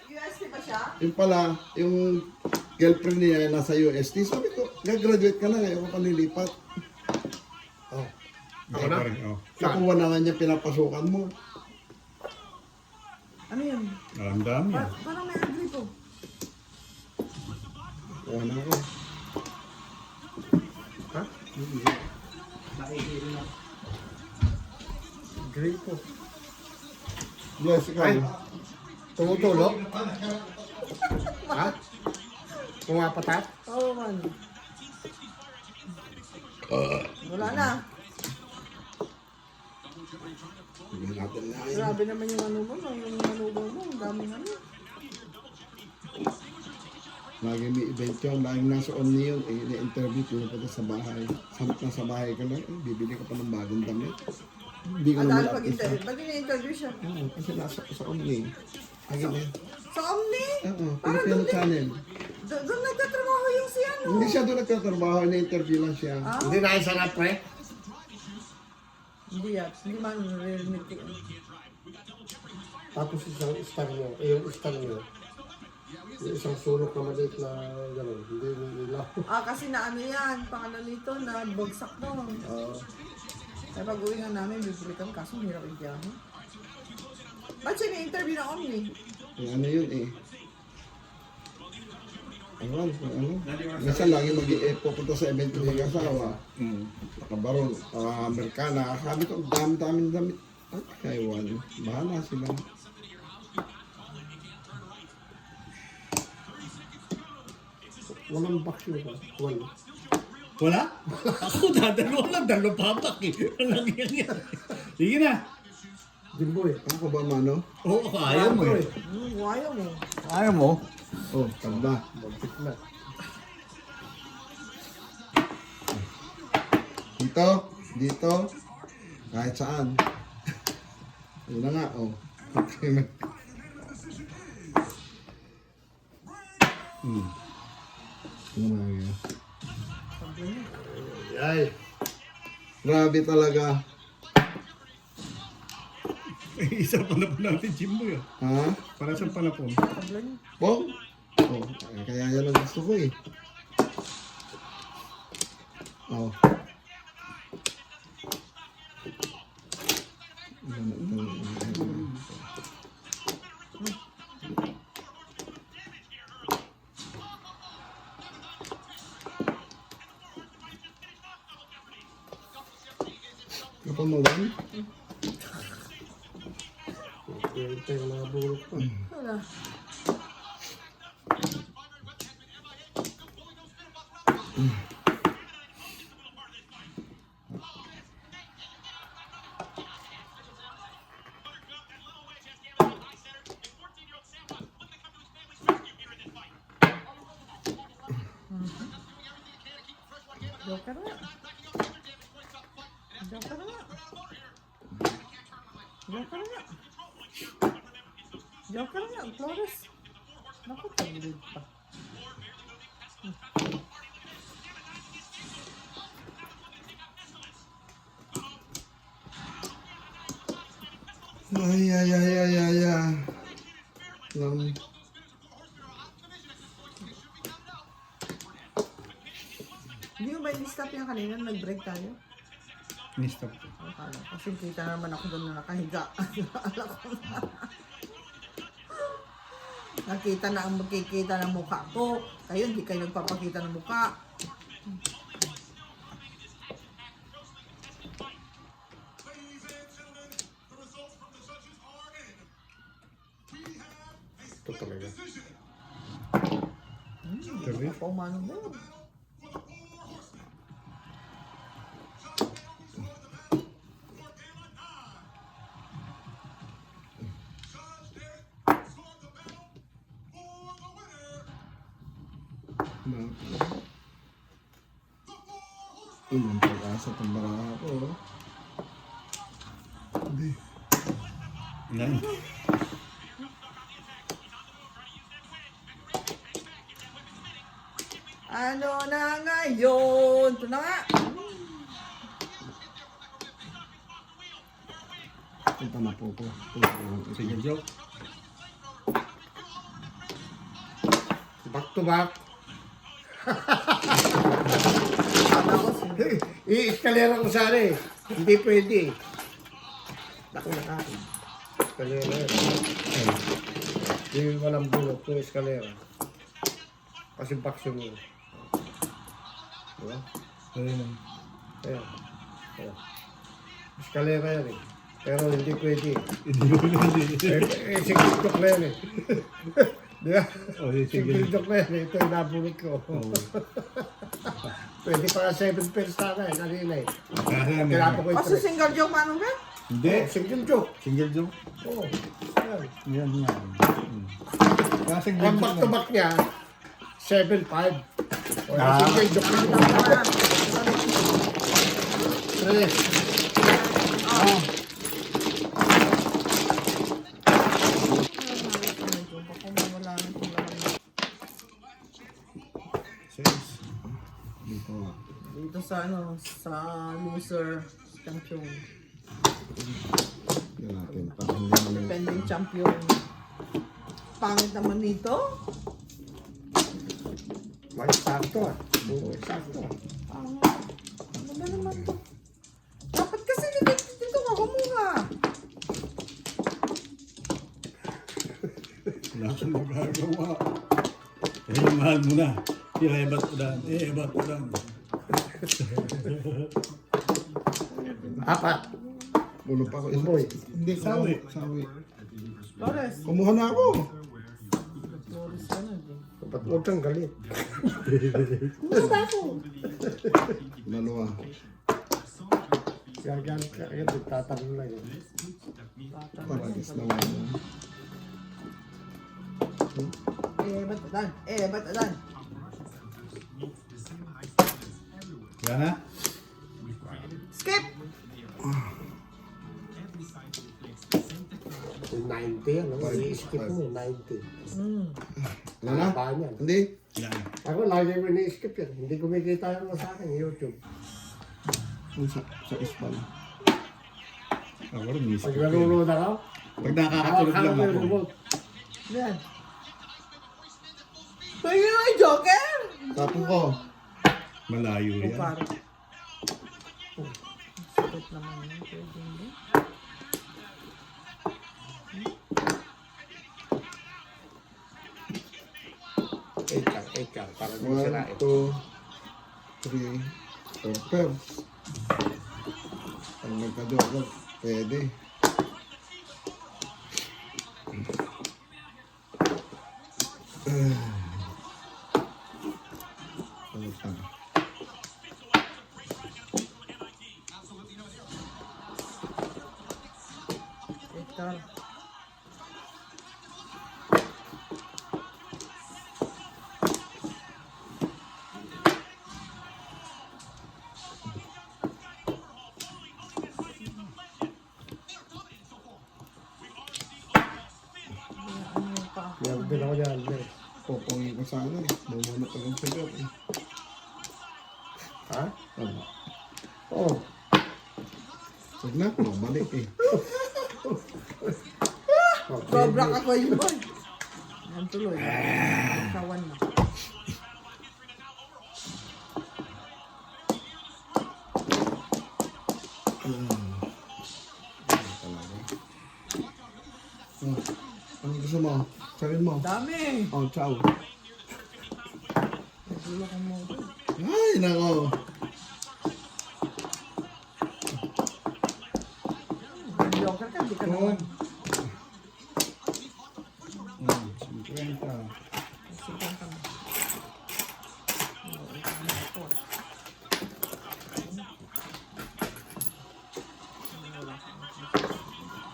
USP ba siya? Yung pala, yung girlfriend niya nasa UST. Sabi ko, gagraduate ka na ngayon ka nilipat. Ako na? Oh. Nakuha na nga niya pinapasukan mo. Ano yun? Ang dami. Parang may agree po. Kuha na ako. Gripo. Bless ikaw. Tumutulo? Ha? Pumapatak? Oo man. Wala na. Tignan natin na yun. Grabe naman yung ano mo, yung manubo mo. Ang daming ano. Lagi may event yun. Laging nasa Omni yun. Eh, na-interview pumunta sa bahay. Samat na sa bahay ka lang. Eh, bibili ka pa ng bagong damit. Hindi ka naman Adalo pag artista. interview. Ba't ini-interview siya? Oo, kasi nasa sa Omni. Lagi na. Sa Omni? Oo, Parang Filipino doon channel. Doon nagtatrabaho yung si ano. Hindi siya doon nagtatrabaho. Na-interview lang siya. Hindi na isa na pre? Hindi yan. Hindi man narinig. Tapos isang star nyo, yung star nyo. Yung isang sulok na maliit na gano'n, hindi ilaw. Kasi na ano yan. Pangalan nito na bagsak mo. Kaya pag-uwi nga namin, bibili kami. Kaso hirap yung biyahe. Ba't siya ni-interview na Omni? Yung ano yun eh. Ano? Minsan lagi pupunta sa event ko ng asawa. Nakabarong, Amerikana. Sabi ko, ang dami-dami damit. Ay, ewan. Bahala sila. Walang box yun ba? Wala. Wala? Ako dadalo lang, dalo papak eh. Walang yan. Sige na. Jimboy. Ako ba, Mano? Oo, ayaw mo eh. Ayaw mo. Ayaw mo? Oh, tanda. Buntik na. Dito, dito, kahit saan. Yun na nga, oh. Ano na yun? Ay, Grabe talaga. Isa pala po natin, Jimbo yun. Ha? Para sa palapon. Tabla niya. Bong? Oh, kaya yan ang gusto ko eh. Oh. Kapag mawan? ito yung mga bulok pa. Wala. Joker nga. Joker nga. Joker nga. Joker nga, Flores. Naku, tagilid pa. Ay, ay, ay, ay, ay, ay. Lang. Hindi mo ba i-stop yan kanina? Nag-break tayo? Ni-stop. Akala ko. Kasi kita naman ako doon na nakahiga. Akala ko na. Nakita na ang magkikita ng mukha ko. Kayo, hindi kayo nagpapakita ng mukha. Ito talaga. Sabi? Paumano mo. Ang pag-asa itong baraha ko. Oh. Hindi. Nine. Ano na ngayon? Ito na nga. Punta na po ko. Sige, joke. Back to back. I-eskalera ko sana eh. Hindi pwede eh. Naku na akin. Eskalera yun. Hindi walang bulok ko eskalera. Kasi bakso mo. Diba? Ayun. Ayan. Ayan. Eskalera yan eh. Pero hindi pwede eh. Hindi mo pwede. Single joke na yan eh. Diba? Oh, Single joke na yan eh. Ito yung nabulot ko. Pwede pa 7 pairs sana eh. Kanina eh. Kaya Tirapo ko yung Kasi single joke manong ka? Hindi. Single joke. Single joke. Oo. Yan. Yan yan. Kaya single Ang joke back to back niya, 7-5. O, Ah. single joke na yun. Tres. Dito. Dito sa ano, sa loser champion. Yan natin. Para hindi naman. Defending champion. Pangit naman nito. May sakto ah. Sakto ah. Pangit. Ano ba naman to? Dapat kasi dito ka kumuha. Wala kang magagawa. Eh, mahal mo na. Sila iba't ulan. Iba't ulan. Apat. Bulog pa ako. Boy. Hindi, Sawi. Sawi. Flores. Kumuha na ako. Flores ka na. Dapat huwag kang galit. Kumuha ba ako? Dalawa. Gagalit ka agad. Tatanong lang yun. Paragis naman. ba't adan? Ba't adan? Wala na? Skip! 90 ano? I-skip mo, 90. Ano na? Paano yan? Hindi. Wala na. Ako, lagi mo ni-skip yan. Hindi kumikita yung sa akin, YouTube. Sa Ispan. Ako rin, miss Pag ko. nanonood ako, Pag nakakatulog lang hawak mo yung ako. remote. Yan. Pwede nga yung Joker! Tapos ko. Malayo Oh, yan. parang. Sakit naman yun. Pwede hindi. Eight ka, para di sirain. 1, 2, 3, 4 pairs. Pag nagka-joker, pwede. Ano pa? Victor. Ano pa? Meron din ako dyan. Popongi ko sana eh. Bumunot ko ng sagot eh. Ha? Ano? Oo. Huwag na, mabalik eh. Sobra ka ko yun, boy. Yan tuloy. Kawan na. Oh, ano gusto mo? Sabihin mo. Dami. Oh, ciao. Nagulo ko mo. Ay, nako. Joker ka, di ka Oh. naman. 50. Sige ka na.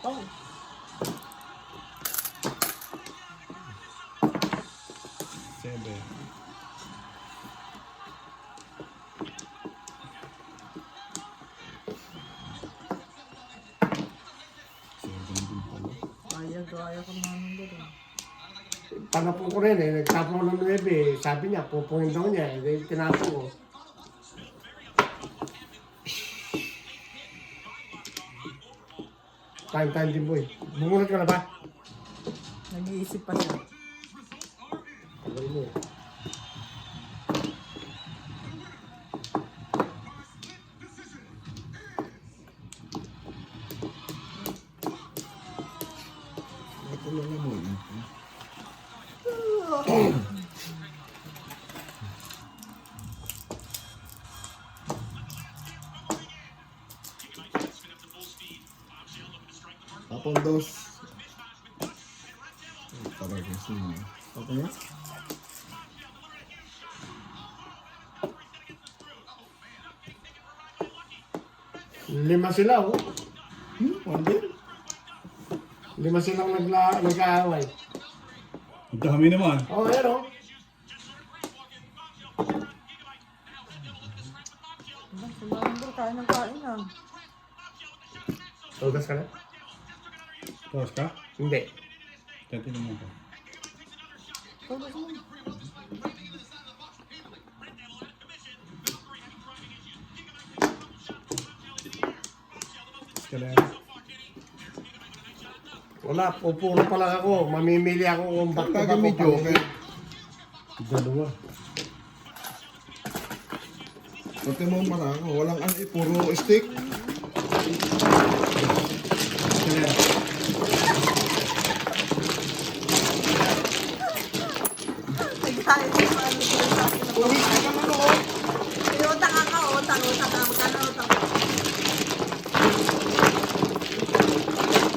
Oh. Sebe. Kaya ko naman doon. Tanapo ko rin eh. Nagtapo ko ng 9 Sabi niya, pupungin daw niya. Eh, tinapo ko. Time din boy. Bumunod ka na ba? Nag-iisip pa siya. Tagal mo eh. Ito lang naman. Tapon dos. Talaga sino. Okay? Lima sila oh. One din. Lima silang nag-aaway. Ang dami naman. Oh, ayan oh. Sumambro, kain ng kain ah. Tugas ka na? Tapos ka? Hindi. Titignan mo ko. Tugas mo. Escalera. Wala, pupuro pa lang ako. Mamimili ako kung back to Pag back may ko joker. Dalawa. Pati mo marako. Walang ano eh. Puro stick. Escalera. Nagkain ko pa ano sila sa akin. Uwi ka naman ako. Utang ka, utang ka. Magkano utang?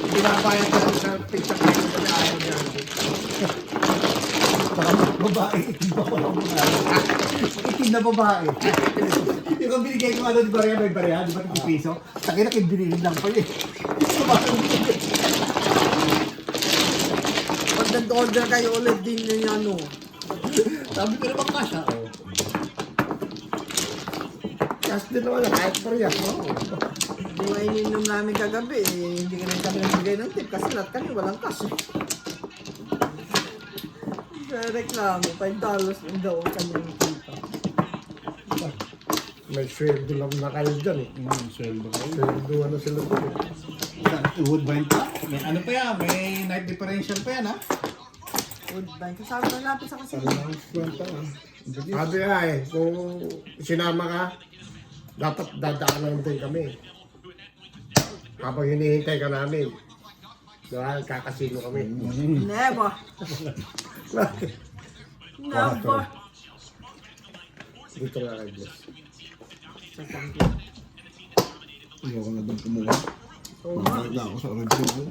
Binabayad ka sa pizza kayo na ayaw niya. Babae. Iba ko lang mga. Itim na babae. Yung kung binigay ko ano, di ba rin may bariya? Di ba 50 piso? Takin na kinbinilin lang pa yun. Pag Mag-order kayo ulit din yung ano. Sabi ko naman kasha. Oh. Cash din naman, kahit parehas. Oo. Di ba ininom namin kagabi, hindi ka rin kami nagbigay ng tip kasi lahat kami walang cash. Sa reklamo, $5 lang daw ang kanyang kita. May sweldo lang na kayo dyan eh. Sweldo kayo. Sweldo ano sila doon eh. Woodbine pa? May ano pa yan? May night differential pa yan ha? Woodbine, kasama na lapit sa kasi. Alam ko kwenta ah. Sabi nga eh, kung sinama ka, dapat dadaanan din kami. Kapag hinihintay ka namin, diba, kakasino kami. Never. Never. Dito nga kay Bless. Ayoko na doon kumuha. Oo nga. Balik na ako sa original.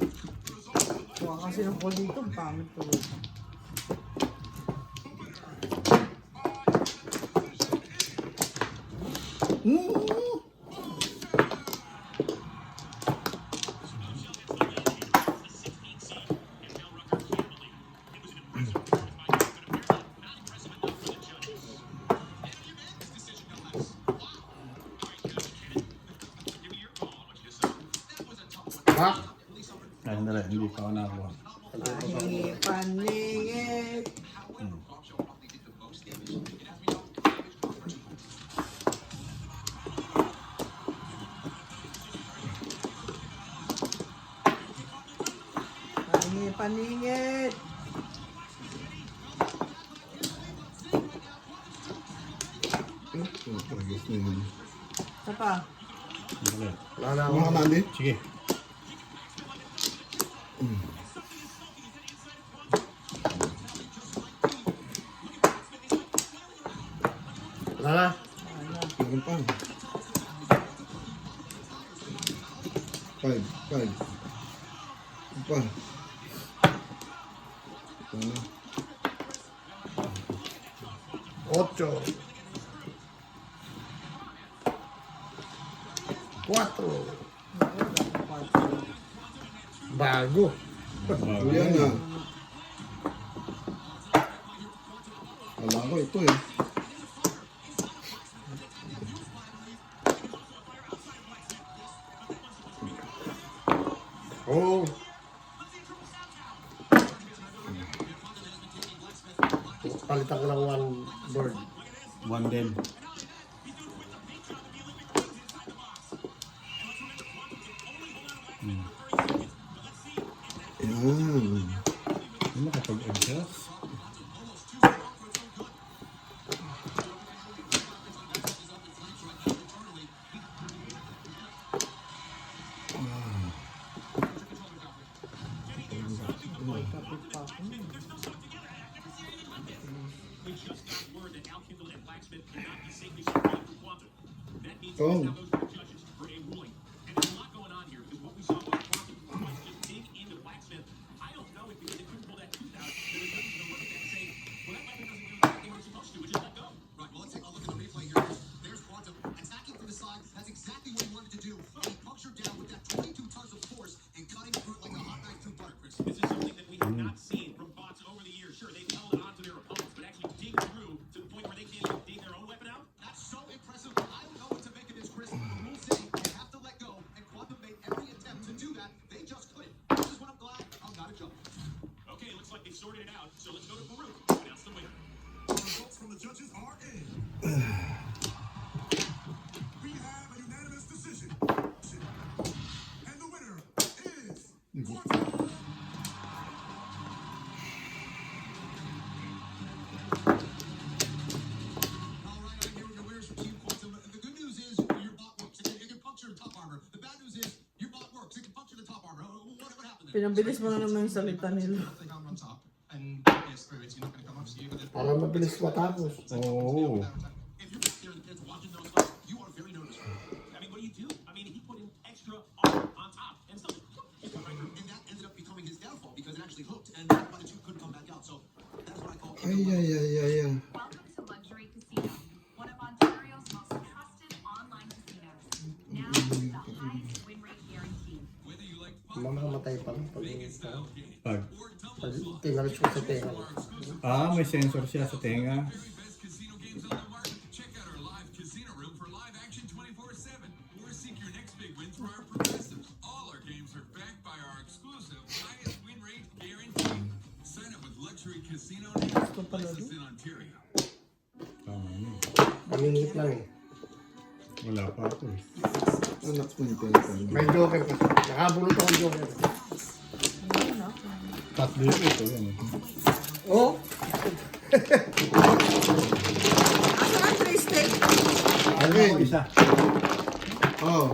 Kuha kasi ng call dito, pamit ko. Ha? Ay, hindi pa ako nakakuha. Paningit. Paningit. Tragis na yun. Isa pa. Wala na ako. Mga kanali? Sige. Wala na. Meron pa. 5. Pa. Ano? 8. 4. Bago. Kuya na. Wala ko ito eh. Oo. Palitan ko ng one board. One din. Yan. Hindi makapag-adjust. Oh. Sorted it out, so let's go to Peru. Announce the winner. The results from the judges are in. We have a unanimous decision. And the winner is... Alright, I'm here with the winners from Team Quantum. The good news is your bot works. It can puncture the top armor. The bad news is your bot works. It can puncture the top armor. What happened there? Pinabilis mo na naman yung salita nila. The helmet on top. And yes, spirits, you're not gonna come up to you. Para mabilis matapos. Oo. If you're back there in the pits watching those fights, you are very noticeable. I mean, what do you do? I mean, he put in extra armor on top and stuff. And that ended up becoming his downfall because it actually hooked and one of the two couldn't come back out. So that's what I call. Ay. Welcome to Luxury Casino, one of Ontario's most trusted online casinos. Now with the highest win rate guarantee. Whether you like Mamamatay pa lang pag Vegas style game Pag. or double Tinalis ko sa tenga. May sensor siya sa tenga. Check out our live casino room for live action 24/7. Or seek your next big win through our progressives. All our games are backed by our exclusive highest win rate guarantee. Sign up with Luxury Casino now. Licensed in Ontario. Tama yun. Mamingit lang eh. Wala pa ako eh. Anak ko yung tension. May joker kasi. Nakabulot akong joker. Tatlo ito yan. Oh, Asan ang tray steak? Ano ako isa? Oh.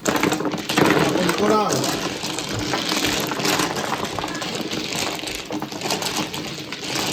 Ako ko lang.